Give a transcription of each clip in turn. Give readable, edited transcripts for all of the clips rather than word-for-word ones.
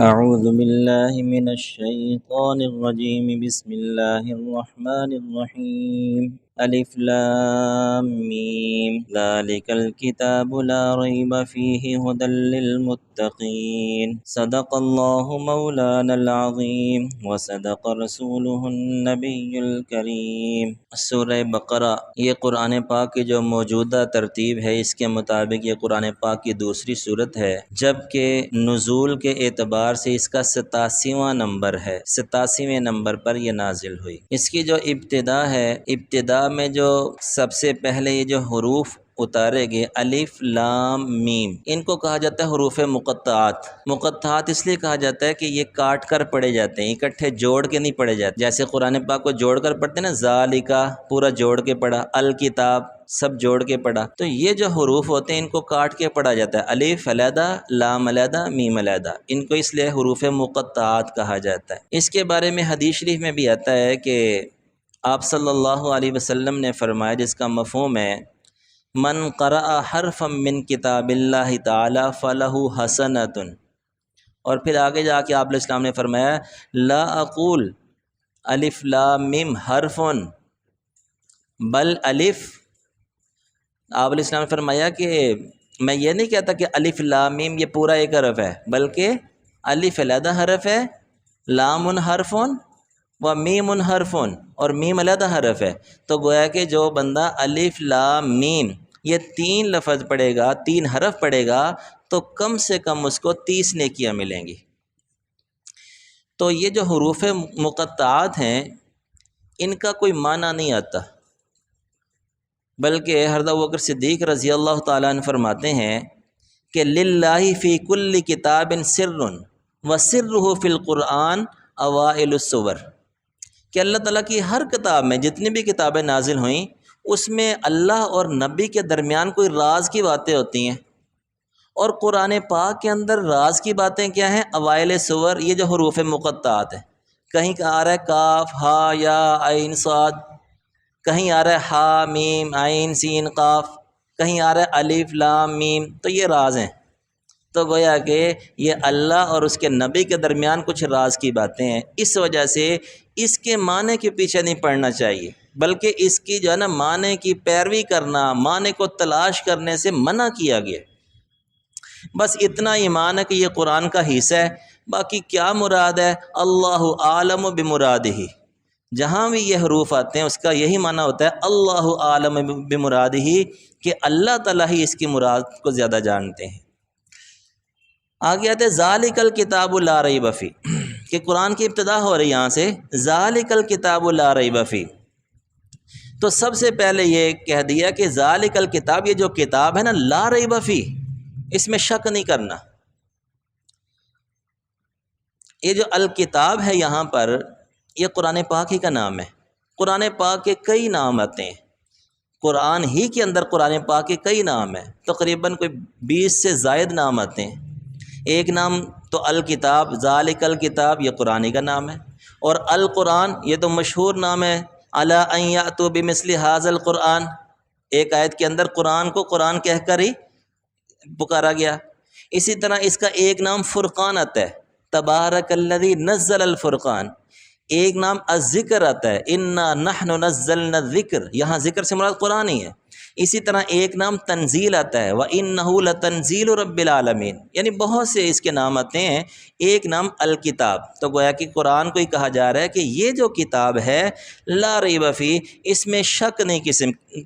أعوذ بالله من الشيطان الرجيم بسم الله الرحمن الرحيم ألف لام ميم ذلك الكتاب لا ريب فيه هدى للمتقين صدق الله مولانا العظيم وصدق رسوله النبي الكريم۔ سورہ بقرہ یہ قرآن پاک کی جو موجودہ ترتیب ہے اس کے مطابق یہ قرآن پاک کی دوسری صورت ہے، جبکہ نزول کے اعتبار سے اس کا 87واں نمبر ہے، 87ویں نمبر پر یہ نازل ہوئی۔ اس کی جو ابتدا ہے، ابتدا میں جو سب سے پہلے یہ جو حروف اتارے گئے الف لام میم، ان کو کہا جاتا ہے حروف مقطعات۔ مقطعات اس لیے کہا جاتا ہے کہ یہ کاٹ کر پڑھے جاتے ہیں، اکٹھے جوڑ کے نہیں پڑھے جاتے۔ جیسے قرآن پاک کو جوڑ کر پڑھتے ہیں نا، ذالکا پورا جوڑ کے پڑھا، الکتاب سب جوڑ کے پڑھا، تو یہ جو حروف ہوتے ہیں ان کو کاٹ کے پڑھا جاتا ہے، الف علیحدہ، لام علیحدہ، میم علیحدہ، ان کو اس لیے حروف مقطعات کہا جاتا ہے۔ اس کے بارے میں حدیث شریف میں بھی آتا ہے کہ آپ صلی اللہ علیہ وسلم نے فرمایا، جس کا مفہوم ہے من قرأ حرفا من کتاب اللہ تعالی فلہ حسنۃ، اور پھر آگے جا کے آپ علیہ السلام نے فرمایا لا اقول الف لام میم حرف بل الف، آپ علیہ السلام نے فرمایا کہ میں یہ نہیں کہتا کہ الف لام میم یہ پورا ایک حرف ہے، بلکہ الف علیحدہ حرف ہے، لام حرف و میم حرف، اور میم علیحدہ حرف ہے۔ تو گویا کہ جو بندہ الف لام میم یہ 3 لفظ پڑھے گا، 3 حرف پڑھے گا، تو کم سے کم اس کو 30 نیکیاں ملیں گی۔ تو یہ جو حروف مقطعات ہیں ان کا کوئی معنی نہیں آتا، بلکہ حضرت ابوبکر صدیق رضی اللہ تعالیٰ عنہ فرماتے ہیں کہ للہ فی کل کتاب سر وسرہ فی القرآن اوائل السور، کہ اللہ تعالیٰ کی ہر کتاب میں، جتنی بھی کتابیں نازل ہوئیں، اس میں اللہ اور نبی کے درمیان کوئی راز کی باتیں ہوتی ہیں، اور قرآن پاک کے اندر راز کی باتیں کیا ہیں؟ اوائل سور، یہ جو حروف مقطعات ہیں۔ کہیں آ رہا ہے کاف ہا یا عین صاد، کہیں آ رہا ہے ہا میم عین سین قاف، کہیں آ رہا ہے الف لام میم، تو یہ راز ہیں۔ تو گویا کہ یہ اللہ اور اس کے نبی کے درمیان کچھ راز کی باتیں ہیں، اس وجہ سے اس کے معنی کے پیچھے نہیں پڑنا چاہیے، بلکہ اس کی جو ہے نا معنی کی پیروی کرنا، معنی کو تلاش کرنے سے منع کیا گیا۔ بس اتنا ایمان ہے کہ یہ قرآن کا حصہ ہے، باقی کیا مراد ہے اللہ عالم بمرادہ، جہاں بھی یہ حروف آتے ہیں اس کا یہی معنی ہوتا ہے اللہ عالم بمرادہ، کہ اللہ تعالیٰ ہی اس کی مراد کو زیادہ جانتے ہیں۔ آگے آتے ہیں ذالک الکتاب لا ریب فیہ، کہ قرآن کی ابتدا ہو رہی یہاں سے ذالک الکتاب لا ریب فیہ، تو سب سے پہلے یہ کہہ دیا کہ ذالک الکتاب، یہ جو کتاب ہے نا لا ریب فیہ، اس میں شک نہیں کرنا۔ یہ جو الکتاب ہے یہاں پر یہ قرآن پاک ہی کا نام ہے۔ قرآن پاک کے کئی نام آتے ہیں، قرآن ہی کے اندر قرآن پاک کے کئی نام ہیں، تقریباً کوئی 20 سے زائد نام آتے ہیں۔ ایک نام تو الکتاب، ذالک الکتاب یہ قرآن ہی کا نام ہے، اور القرآن یہ تو مشہور نام ہے، الا ان یاتوا بمثل ھذا القرآن، ایک آیت کے اندر قرآن کو قرآن کہہ کر ہی پکارا گیا۔ اسی طرح اس کا ایک نام فرقان آتا ہے، تبارک الذی نزل الفرقان، ایک نام الذکر آتا ہے، انا نحن نزلنا الذکر، یہاں ذکر سے مراد قرآن ہی ہے۔ اسی طرح ایک نام تنزیل آتا ہے، وَإِنَّهُ لَتَنزِيلُ رَبِّ الْعَالَمِينَ، یعنی بہت سے اس کے نام آتے ہیں۔ ایک نام الکتاب، تو گویا کہ قرآن کو ہی کہا جا رہا ہے کہ یہ جو کتاب ہے لا ریب فیہ، اس میں شک نہیں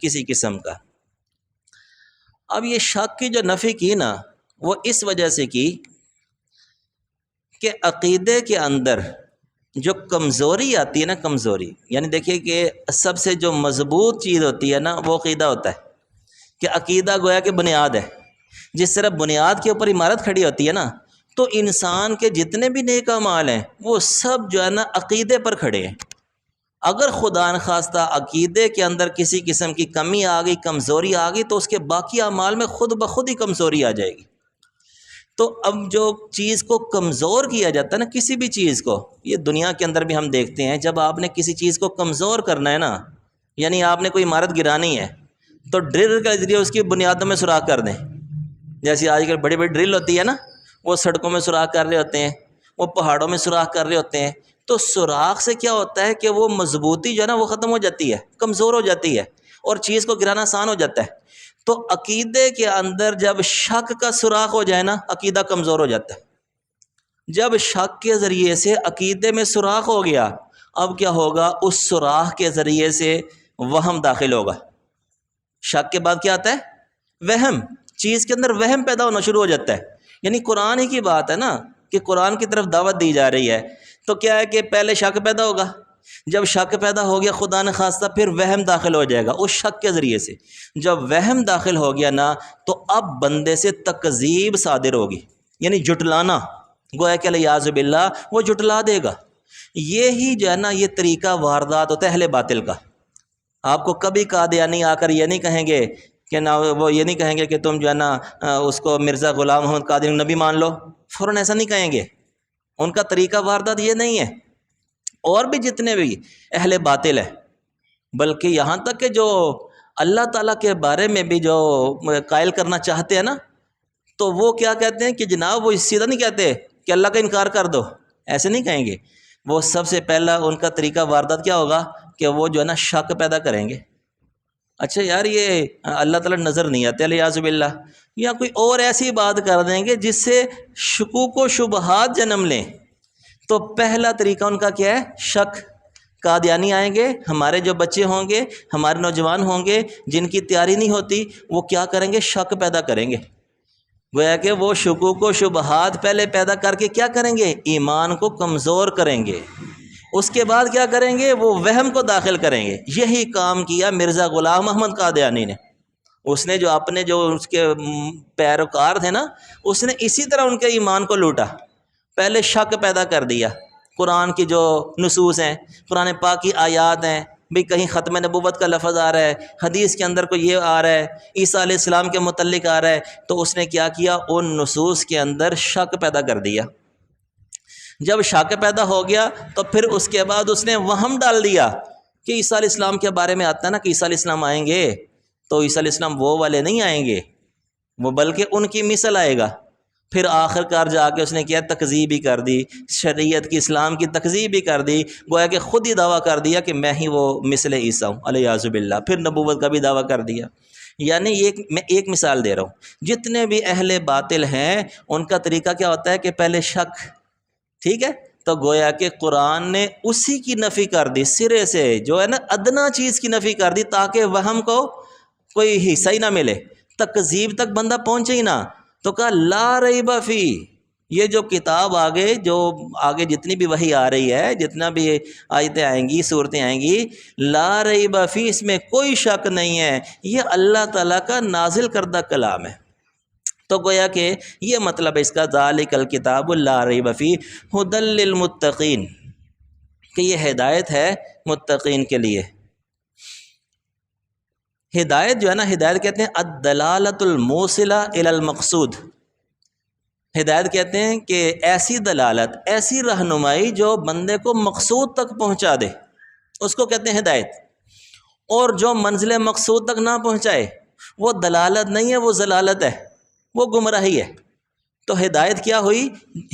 کسی قسم کا۔ اب یہ شک کی جو نفی کی نا وہ اس وجہ سے کی کہ عقیدے کے اندر جو کمزوری آتی ہے نا، کمزوری یعنی دیکھیے کہ سب سے جو مضبوط چیز ہوتی ہے نا وہ عقیدہ ہوتا ہے، کہ عقیدہ گویا کہ بنیاد ہے۔ جس طرح بنیاد کے اوپر عمارت کھڑی ہوتی ہے نا، تو انسان کے جتنے بھی نیک اعمال ہیں وہ سب جو ہے نا عقیدے پر کھڑے ہیں۔ اگر خدا نخواستہ عقیدے کے اندر کسی قسم کی کمی آ گئی، کمزوری آ گئی، تو اس کے باقی اعمال میں خود بخود ہی کمزوری آ جائے گی۔ تو اب جو چیز کو کمزور کیا جاتا ہے نا، کسی بھی چیز کو، یہ دنیا کے اندر بھی ہم دیکھتے ہیں، جب آپ نے کسی چیز کو کمزور کرنا ہے نا، یعنی آپ نے کوئی عمارت گرانی ہے تو ڈرل کے ذریعے اس کی بنیادوں میں سوراخ کر دیں۔ جیسے آج کل بڑی بڑی ڈرل ہوتی ہے نا، وہ سڑکوں میں سوراخ کر رہے ہوتے ہیں، وہ پہاڑوں میں سوراخ کر رہے ہوتے ہیں، تو سوراخ سے کیا ہوتا ہے کہ وہ مضبوطی جو ہے نا وہ ختم ہو جاتی ہے، کمزور ہو جاتی ہے، اور چیز کو گرانا آسان ہو جاتا ہے۔ تو عقیدے کے اندر جب شک کا سوراخ ہو جائے نا، عقیدہ کمزور ہو جاتا ہے۔ جب شک کے ذریعے سے عقیدے میں سوراخ ہو گیا، اب کیا ہوگا؟ اس سوراخ کے ذریعے سے وہم داخل ہوگا۔ شک کے بعد کیا آتا ہے؟ وہم۔ چیز کے اندر وہم پیدا ہونا شروع ہو جاتا ہے۔ یعنی قرآن ہی کی بات ہے نا کہ قرآن کی طرف دعوت دی جا رہی ہے، تو کیا ہے کہ پہلے شک پیدا ہوگا، جب شک پیدا ہو گیا خدا نہ خواستہ پھر وہم داخل ہو جائے گا اس شک کے ذریعے سے۔ جب وہم داخل ہو گیا نا تو اب بندے سے تکذیب صادر ہوگی، یعنی جھٹلانا، گویا کہ الیاذ باللہ وہ جھٹلا دے گا۔ یہی جو ہے نا یہ طریقہ واردات ہوتا ہے اہل باطل کا۔ آپ کو کبھی قادیانی آ کر یہ نہیں کہیں گے کہ نہ، وہ یہ نہیں کہیں گے کہ تم جو ہے نا اس کو مرزا غلام محمد قادری نبی مان لو، فوراً ایسا نہیں کہیں گے۔ ان کا طریقہ واردات یہ نہیں ہے۔ اور بھی جتنے بھی اہل باطل ہیں، بلکہ یہاں تک کہ جو اللہ تعالیٰ کے بارے میں بھی جو قائل کرنا چاہتے ہیں نا، تو وہ کیا کہتے ہیں کہ جناب وہ سیدھا نہیں کہتے کہ اللہ کا انکار کر دو، ایسے نہیں کہیں گے۔ وہ سب سے پہلا ان کا طریقہ واردات کیا ہوگا کہ وہ جو ہے نا شک پیدا کریں گے۔ اچھا یار یہ اللہ تعالیٰ نظر نہیں آتے الیاذ باللہ، یا کوئی اور ایسی بات کر دیں گے جس سے شکوک و شبہات جنم لیں۔ تو پہلا طریقہ ان کا کیا ہے؟ شک۔ قادیانی آئیں گے، ہمارے جو بچے ہوں گے، ہمارے نوجوان ہوں گے جن کی تیاری نہیں ہوتی، وہ کیا کریں گے؟ شک پیدا کریں گے۔ گویا کہ وہ شکوک و شبہات پہلے پیدا کر کے کیا کریں گے؟ ایمان کو کمزور کریں گے۔ اس کے بعد کیا کریں گے؟ وہ وہم کو داخل کریں گے۔ یہی کام کیا مرزا غلام محمد قادیانی نے۔ اس نے جو اپنے جو اس کے پیروکار تھے نا، اس نے اسی طرح ان کے ایمان کو لوٹا۔ پہلے شک پیدا کر دیا، قرآن کی جو نصوص ہیں، قرآن پاک کی آیات ہیں، بھی کہیں ختم نبوت کا لفظ آ رہا ہے، حدیث کے اندر کوئی یہ آ رہا ہے، عیسیٰ علیہ السلام کے متعلق آ رہا ہے، تو اس نے کیا کیا؟ ان نصوص کے اندر شک پیدا کر دیا۔ جب شک پیدا ہو گیا تو پھر اس کے بعد اس نے وہم ڈال دیا کہ عیسیٰ علیہ السلام کے بارے میں آتا ہے نا کہ عیسیٰ علیہ السلام آئیں گے، تو عیسیٰ علیہ السلام وہ والے نہیں آئیں گے، وہ بلکہ ان کی مثل آئے گا۔ پھر آخر کار جا کے اس نے کیا؟ تکذیب ہی کر دی، شریعت کی، اسلام کی تکذیب ہی کر دی، گویا کہ خود ہی دعویٰ کر دیا کہ میں ہی وہ مثل عیسیٰ ہوں الیاذ باللہ۔ پھر نبوت کا بھی دعویٰ کر دیا۔ یعنی میں ایک مثال دے رہا ہوں، جتنے بھی اہل باطل ہیں ان کا طریقہ کیا ہوتا ہے کہ پہلے شک، ٹھیک ہے، تو گویا کہ قرآن نے اسی کی نفی کر دی، سرے سے جو ہے نا ادنا چیز کی نفی کر دی، تاکہ وہم کو کوئی حصہ ہی نہ ملے، تکذیب تک بندہ پہنچے ہی نہ۔ تو کہا لا ریب فی، یہ جو کتاب آگے جو آگے جتنی بھی وحی آ رہی ہے، جتنا بھی آیتیں آئیں گی، صورتیں آئیں گی، لا ریب فی، اس میں کوئی شک نہیں ہے، یہ اللہ تعالیٰ کا نازل کردہ کلام ہے۔ تو گویا کہ یہ مطلب ہے اس کا، ذالک الکتاب لا ریب فیہ ھدی للمتقین، کہ یہ ہدایت ہے متقین کے لیے۔ ہدایت جو ہے نا، ہدایت کہتے ہیں الدلالۃ الموصلہ الی المقصود۔ ہدایت کہتے ہیں کہ ایسی دلالت، ایسی رہنمائی جو بندے کو مقصود تک پہنچا دے، اس کو کہتے ہیں ہدایت۔ اور جو منزل مقصود تک نہ پہنچائے وہ دلالت نہیں ہے، وہ ضلالت ہے، وہ گمراہی ہے۔ تو ہدایت کیا ہوئی؟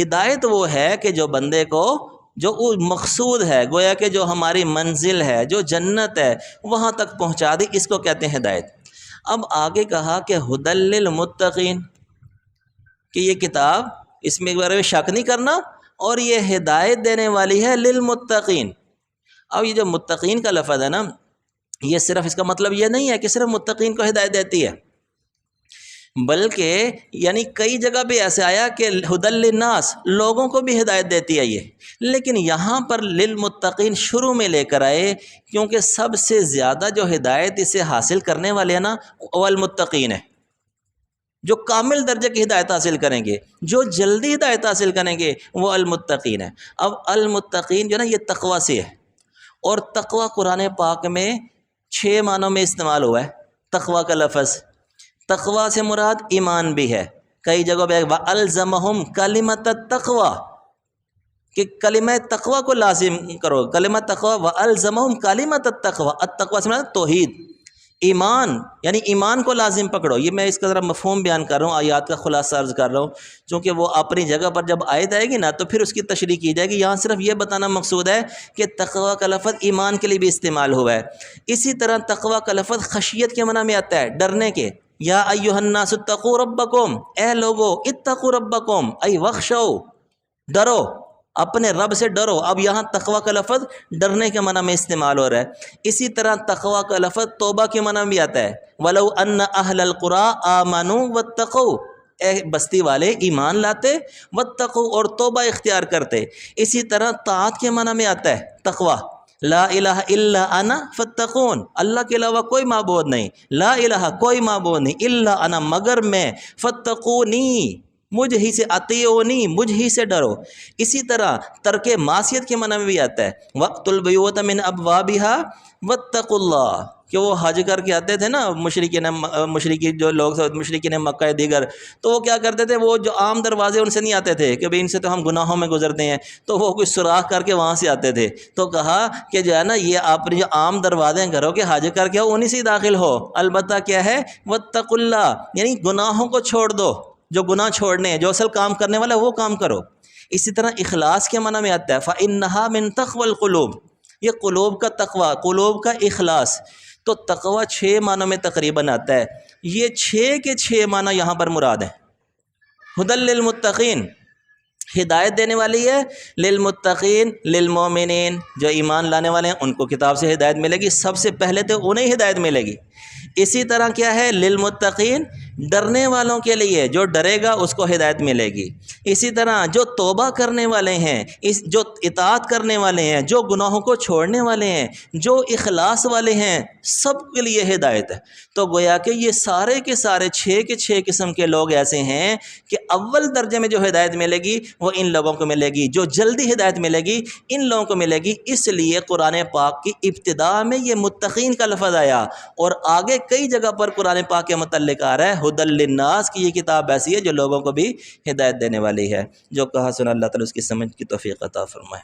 ہدایت وہ ہے کہ جو بندے کو جو مقصود ہے، گویا کہ جو ہماری منزل ہے، جو جنت ہے، وہاں تک پہنچا دی، اس کو کہتے ہیں ہدایت۔ اب آگے کہا کہ ھدی للمتقین، کہ یہ کتاب، اس میں بارے میں شک نہیں کرنا، اور یہ ہدایت دینے والی ہے للمتقین۔ اب یہ جو متقین کا لفظ ہے نا، یہ صرف اس کا مطلب یہ نہیں ہے کہ صرف متقین کو ہدایت دیتی ہے، بلکہ یعنی کئی جگہ بھی ایسے آیا کہ ھدی للناس، لوگوں کو بھی ہدایت دیتی ہے یہ، لیکن یہاں پر للمتقین شروع میں لے کر آئے، کیونکہ سب سے زیادہ جو ہدایت اسے حاصل کرنے والے ہیں نا وہ المتقین ہیں، جو کامل درجے کی ہدایت حاصل کریں گے، جو جلدی ہدایت حاصل کریں گے، وہ المتقین ہیں۔ اب المتقین جو ہے نا یہ تقوی سے ہے، اور تقوی قرآن پاک میں 6 معنوں میں استعمال ہوا ہے تقوی کا لفظ۔ تقوی سے مراد ایمان بھی ہے، کئی جگہوں پہ وَأَلْزَمَهُمْ كَلِمَةَ التَّقْوَى، کہ کلمہ تقوی کو لازم کرو، کلمہ تقوی، وَأَلْزَمَهُمْ كَلِمَةَ التَّقْوَى، التقوی سے مراد توحید، ایمان یعنی ایمان کو لازم پکڑو. یہ میں اس کا ذرا مفہوم بیان کر رہا ہوں، آیات کا خلاصہ عرض کر رہا ہوں، چونکہ وہ اپنی جگہ پر جب آیت آئے گی نا تو پھر اس کی تشریح کی جائے گی. یہاں صرف یہ بتانا مقصود ہے کہ تقوی کا لفظ ایمان کے لیے بھی استعمال ہوا ہے. اسی طرح تقوی کا لفظ خشیت کے معنی میں آتا ہے، ڈرنے کے. یا ایھا الناس اتقوا ربکم، اے لوگو اتقوا ربکم ای وخشو، ڈرو، اپنے رب سے ڈرو. اب یہاں تقوی کا لفظ ڈرنے کے معنی میں استعمال ہو رہا ہے. اسی طرح تقوی کا لفظ توبہ کے معنی میں بھی آتا ہے. وَلَوْ أَنَّ أَهْلَ الْقُرَىٰ آمَنُوا وَاتَّقَوْا، اے بستی والے ایمان لاتے، واتقوا اور توبہ اختیار کرتے. اسی طرح طاعت کے معنی میں آتا ہے تقوی. لا الہ الا انا فاتقون، اللہ کے علاوہ کوئی معبود نہیں، لا الہ کوئی معبود نہیں، الا انا مگر میں، فاتقونی مجھ ہی سے، اطیعونی مجھ ہی سے ڈرو. اسی طرح ترک معصیت کے معنی میں بھی آتا ہے. وَأْتُوا الْبُيُوتَ مِنْ أَبْوَابِهَا وَاتَّقُوا اللَّهَ، کہ وہ حج کر کے آتے تھے نا مشرکی جو لوگ مشرکین مکہ دیگر، تو وہ کیا کرتے تھے، وہ جو عام دروازے ان سے نہیں آتے تھے کہ بھئی ان سے تو ہم گناہوں میں گزرتے ہیں، تو وہ کوئی سوراخ کر کے وہاں سے آتے تھے. تو کہا کہ جو ہے نا یہ آپ جو عام دروازے ہیں گھروں کے حج کر کے انہی سے داخل ہو، البتہ کیا ہے واتقوا اللہ، یعنی گناہوں کو چھوڑ دو، جو گناہ چھوڑنے ہیں، جو اصل کام کرنے والا ہے وہ کام کرو. اسی طرح اخلاص کے معنی میں آتا ہے فَإِنَّهَا مِن تَقْوَى الْقُلُوبِ، یہ قلوب کا تقوی، قلوب کا اخلاص. تو تقوی 6 معنوں میں تقریباً آتا ہے. یہ 6 کے 6 معنی یہاں پر مراد ہیں. ہدی للمتقین، ہدایت دینے والی ہے، للمتقین للمؤمنین، جو ایمان لانے والے ہیں ان کو کتاب سے ہدایت ملے گی، سب سے پہلے تو انہیں ہدایت ملے گی. اسی طرح کیا ہے للمتقین، ڈرنے والوں کے لیے، جو ڈرے گا اس کو ہدایت ملے گی. اسی طرح جو توبہ کرنے والے ہیں، جو اطاعت کرنے والے ہیں، جو گناہوں کو چھوڑنے والے ہیں، جو اخلاص والے ہیں، سب کے لیے ہدایت ہے. تو گویا کہ یہ سارے کے سارے 6 کے 6 قسم کے لوگ ایسے ہیں کہ اول درجے میں جو ہدایت ملے گی وہ ان لوگوں کو ملے گی، جو جلدی ہدایت ملے گی ان لوگوں کو ملے گی. اس لیے قرآن پاک کی ابتدا میں یہ متقین کا لفظ آیا، اور آگے کئی جگہ پر قرآن پاک کے متعلق آ رہا ہے ہدی للناس کی. یہ کتاب ایسی ہے جو لوگوں کو بھی ہدایت دینے والی ہے. جو کہا سنا اللہ تعالیٰ اس کی سمجھ کی توفیق عطا فرمائے.